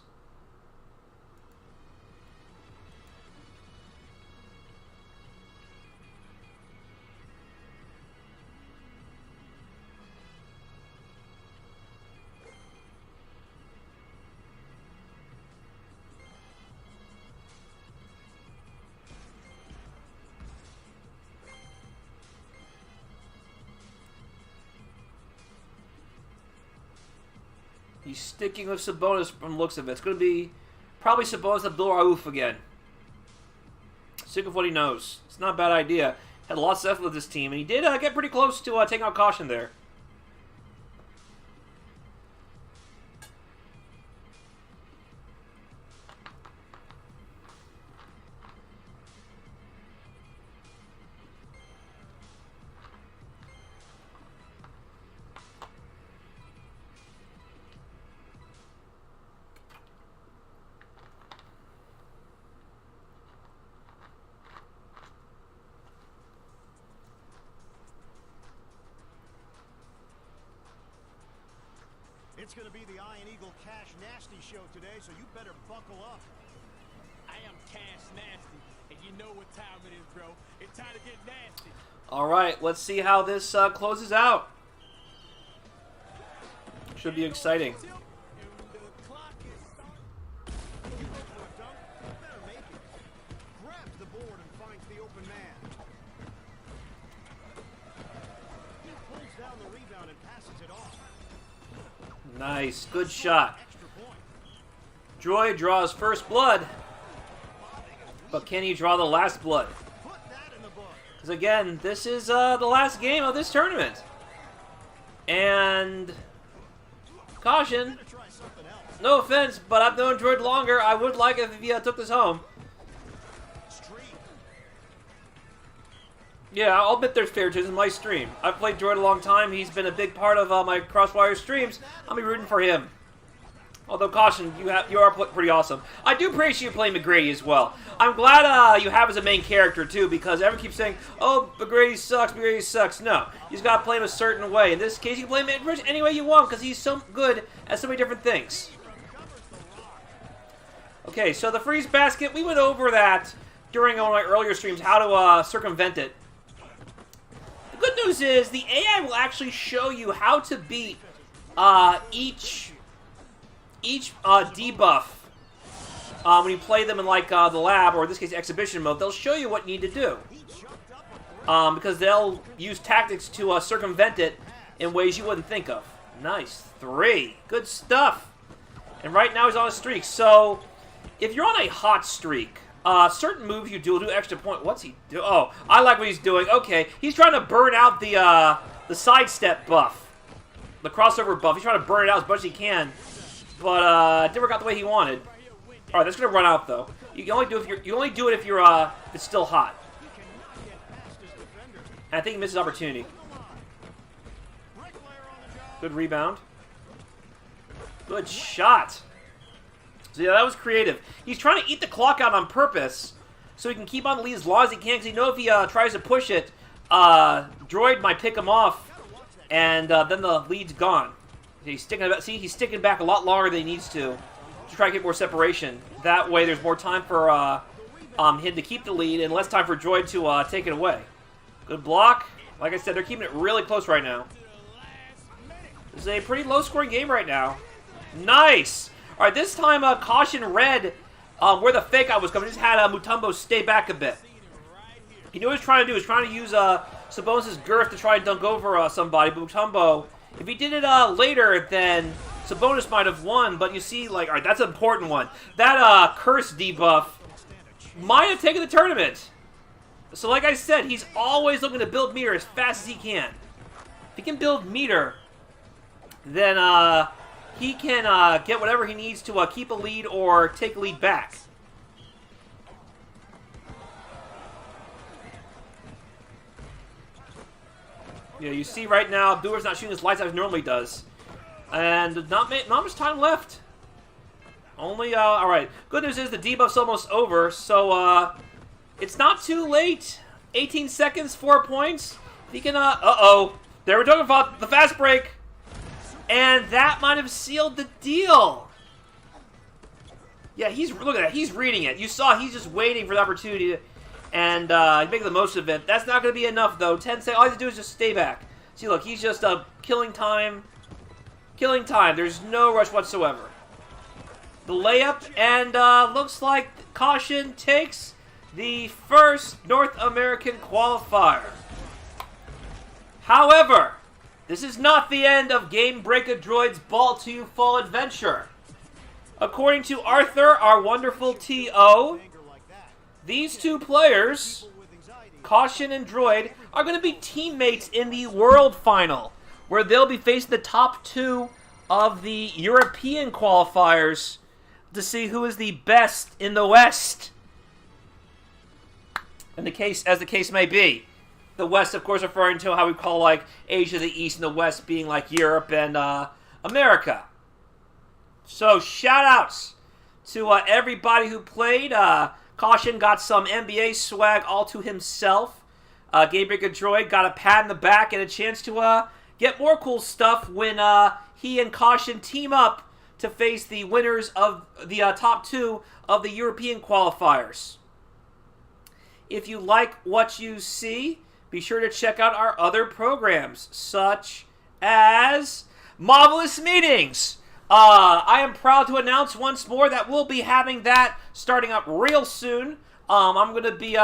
He's sticking with Sabonis from the looks of it. It's going to be probably Sabonis Abdul-Rauf again. Sick of what he knows. It's not a bad idea. Had lots of effort with this team, and he did get pretty close to taking out Caution there. It's going to be the Iron Eagle Cash Nasty show today, so you better buckle up. I am Cash Nasty. All right, let's see how this closes out. Should be exciting. Nice, good shot. Droid draws first blood, but can he draw the last blood? Because again, this is the last game of this tournament. And caution, no offense, but I've known Droid longer. I would like it if he took this home. Yeah, I'll admit there's favoritism in my stream. I've played Droid a long time. He's been a big part of my Crossfire streams. I'll be rooting for him. Although, caution, you are pretty awesome. I do appreciate you playing McGrady as well. I'm glad you have as a main character, too, because everyone keeps saying, oh, McGrady sucks. No, you just got to play him a certain way. In this case, you can play him any way you want, because he's so good at so many different things. Okay, so the freeze basket, we went over that during one of my earlier streams, how to circumvent it. The good news is, the AI will actually show you how to beat each debuff when you play them in like the lab, or in this case exhibition mode. They'll show you what you need to do because they'll use tactics to circumvent it in ways you wouldn't think of. Nice 3, good stuff. And right now he's on a streak. So if you're on a hot streak, certain moves you do will do extra point. What's he do? Oh, I like what he's doing. Okay, he's trying to burn out the sidestep buff, the crossover buff. He's trying to burn it out as much as he can. But never got the way he wanted. All right, that's gonna run out though. You can only do it if you're it's still hot. And I think he misses opportunity. Good rebound. Good shot. So yeah, that was creative. He's trying to eat the clock out on purpose so he can keep on the lead as long as he can. Because he knows if he tries to push it, Droid might pick him off, and then the lead's gone. He's sticking back a lot longer than he needs to try to get more separation. That way, there's more time for him to keep the lead and less time for Droid to take it away. Good block. Like I said, they're keeping it really close right now. This is a pretty low-scoring game right now. Nice. All right, this time caution read where the fake out was coming. Just had Mutombo stay back a bit. He knew what he was trying to do. He was trying to use Sabonis' girth to try and dunk over somebody, but Mutombo, if he did it later, then Sabonis might have won. But you see, like, all right, that's an important one. That curse debuff might have taken the tournament. So, like I said, he's always looking to build meter as fast as he can. If he can build meter, then he can get whatever he needs to keep a lead or take a lead back. Yeah, you see right now, Abdul-Rauf's not shooting as lights as he normally does. And not much time left. Only, alright. Good news is the debuff's almost over, so, it's not too late. 18 seconds, 4 points. He can, uh-oh. There we're talking about the fast break. And that might have sealed the deal. Yeah, look at that. He's reading it. You saw he's just waiting for the opportunity and making the most of it. That's not going to be enough, though. 10 seconds. All he has to do is just stay back. See, look, he's just killing time. Killing time. There's no rush whatsoever. The layup, and looks like caution takes the first North American qualifier. However, this is not the end of Game Breaker Droid's Ball to You Fall adventure. According to Arthur, our wonderful T.O., these two players, Caution and Droid, are going to be teammates in the World Final, where they'll be facing the top 2 of the European qualifiers to see who is the best in the West. As the case may be. The West, of course, referring to how we call, like, Asia the East and the West being, like, Europe and America. So, shout-outs to everybody who played. Caution got some NBA swag all to himself. Game Breaker Droid got a pat in the back and a chance to get more cool stuff when he and Caution team up to face the winners of the top 2 of the European qualifiers. If you like what you see, be sure to check out our other programs, such as Marvelous Meetings. I am proud to announce once more that we'll be having that starting up real soon. I'm going to be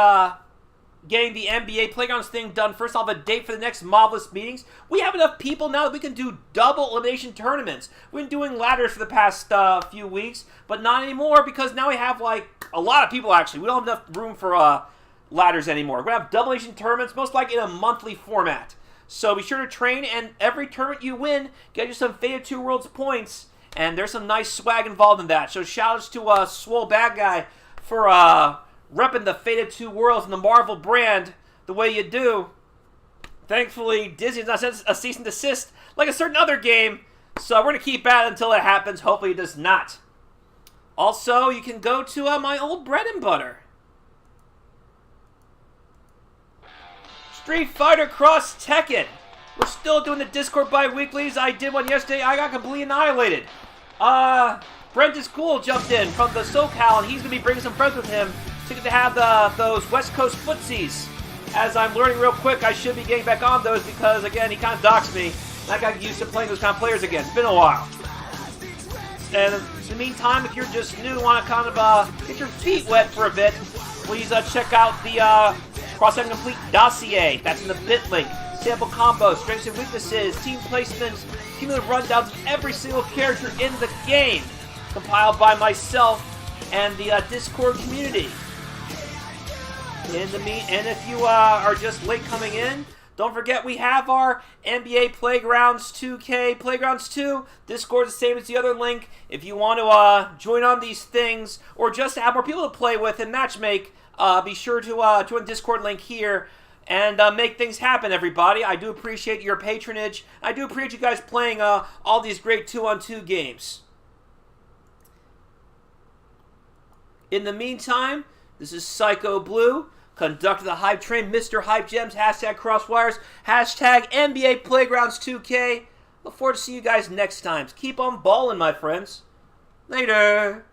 getting the NBA Playgrounds thing done first. I'll have a date for the next Marvelous Meetings. We have enough people now that we can do double elimination tournaments. We've been doing ladders for the past few weeks, but not anymore because now we have, like, a lot of people, actually. We don't have enough room for ladders anymore. We're going to have double elimination tournaments, most likely in a monthly format. So be sure to train, and every tournament you win, get you some Faded 2 Worlds points, and there's some nice swag involved in that. So shout-outs to Swole Bad Guy for repping the Faded 2 Worlds and the Marvel brand the way you do. Thankfully, Disney has not sent a cease and desist like a certain other game, so we're going to keep at it until it happens. Hopefully it does not. Also, you can go to my old bread and butter. Street Fighter Cross Tekken. We're still doing the Discord bi-weeklies. I did one yesterday. I got completely annihilated. Brent is Cool jumped in from the SoCal, and he's going to be bringing some friends with him to get to have those West Coast footsies. As I'm learning real quick, I should be getting back on those because, again, he kind of doxed me. And I got used to playing those kind of players again. It's been a while. And in the meantime, if you're just new, want to kind of get your feet wet for a bit, please check out the Cross Tekken Complete Dossier. That's in the bit link. Sample combos, strengths and weaknesses, team placements, cumulative rundowns of every single character in the game. Compiled by myself and the Discord community. And if you are just late coming in, don't forget we have our NBA Playgrounds 2K Playgrounds 2. Discord is the same as the other link. If you want to join on these things or just have more people to play with and matchmake, be sure to join the Discord link here and make things happen, everybody. I do appreciate your patronage. I do appreciate you guys playing all these great 2-on-2 games. In the meantime, this is Psycho Blue, conductor of the Hype Train, Mr. Hype Gems, hashtag Crosswires, hashtag NBA Playgrounds 2K. Look forward to seeing you guys next time. Keep on ballin', my friends. Later.